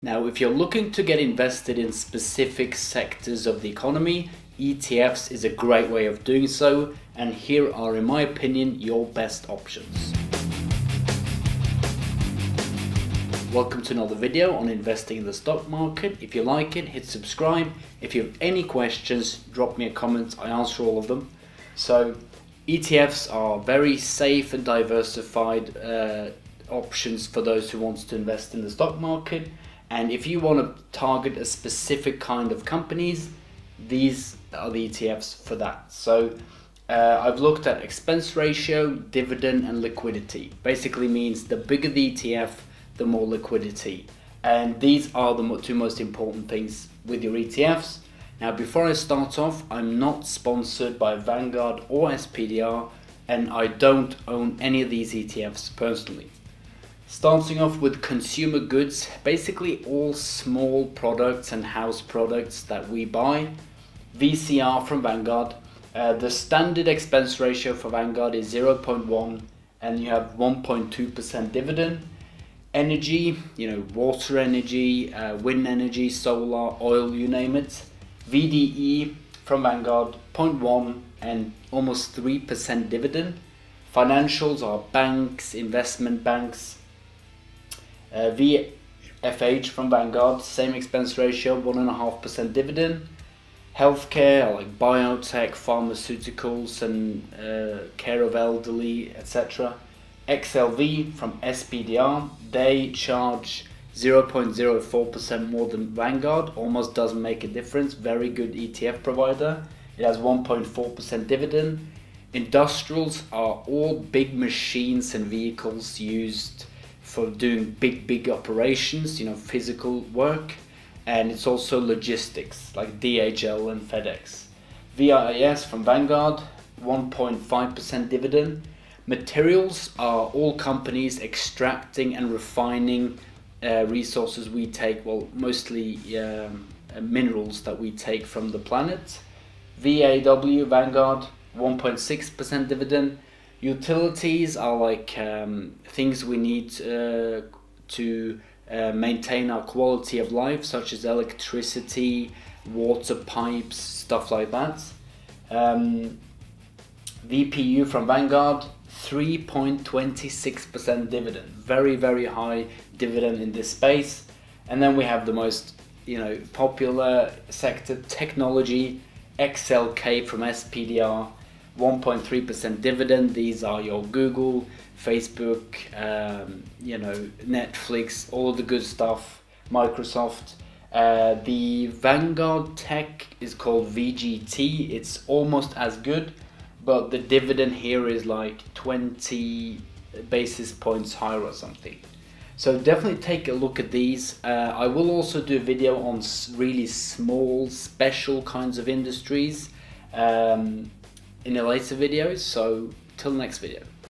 Now, if you're looking to get invested in specific sectors of the economy, ETFs is a great way of doing so, and here are, in my opinion, your best options. Welcome to another video on investing in the stock market. If you like it, hit subscribe. If you have any questions, drop me a comment. I answer all of them. So ETFs are very safe and diversified options for those who want to invest in the stock market. And if you want to target a specific kind of companies, these are the ETFs for that. So I've looked at expense ratio, dividend, and liquidity. Basically means the bigger the ETF, the more liquidity. And these are the two most important things with your ETFs. Now, before I start off, I'm not sponsored by Vanguard or SPDR, and I don't own any of these ETFs personally. Starting off with consumer goods, basically all small products and house products that we buy. VCR from Vanguard. The standard expense ratio for Vanguard is 0.1, and you have 1.2% dividend. Energy, water energy, wind energy, solar, oil, you name it. VDE from Vanguard, 0.1 and almost 3% dividend. Financials are banks, investment banks. VFH from Vanguard, same expense ratio, 1.5% dividend. Healthcare, like biotech, pharmaceuticals, and care of elderly, etc. XLV from SPDR, they charge 0.04% more than Vanguard, almost doesn't make a difference. Very good ETF provider. It has 1.4% dividend. Industrials are all big machines and vehicles used for doing big operations, physical work. And it's also logistics like DHL and FedEx. VIS from Vanguard, 1.5% dividend. Materials are all companies extracting and refining resources we take, well, mostly minerals that we take from the planet. VAW, Vanguard, 1.6% dividend. Utilities are like things we need to maintain our quality of life, such as electricity, water pipes, stuff like that. VPU from Vanguard, 3.26% dividend. Very high dividend in this space. And then we have the most popular sector, technology. XLK from SPDR, 1.3% dividend. These are your Google, Facebook, Netflix, all the good stuff, Microsoft. The Vanguard Tech is called VGT. It's almost as good, but the dividend here is like 20 basis points higher or something. So definitely take a look at these. I will also do a video on really small, special kinds of industries in a later video. So till next video.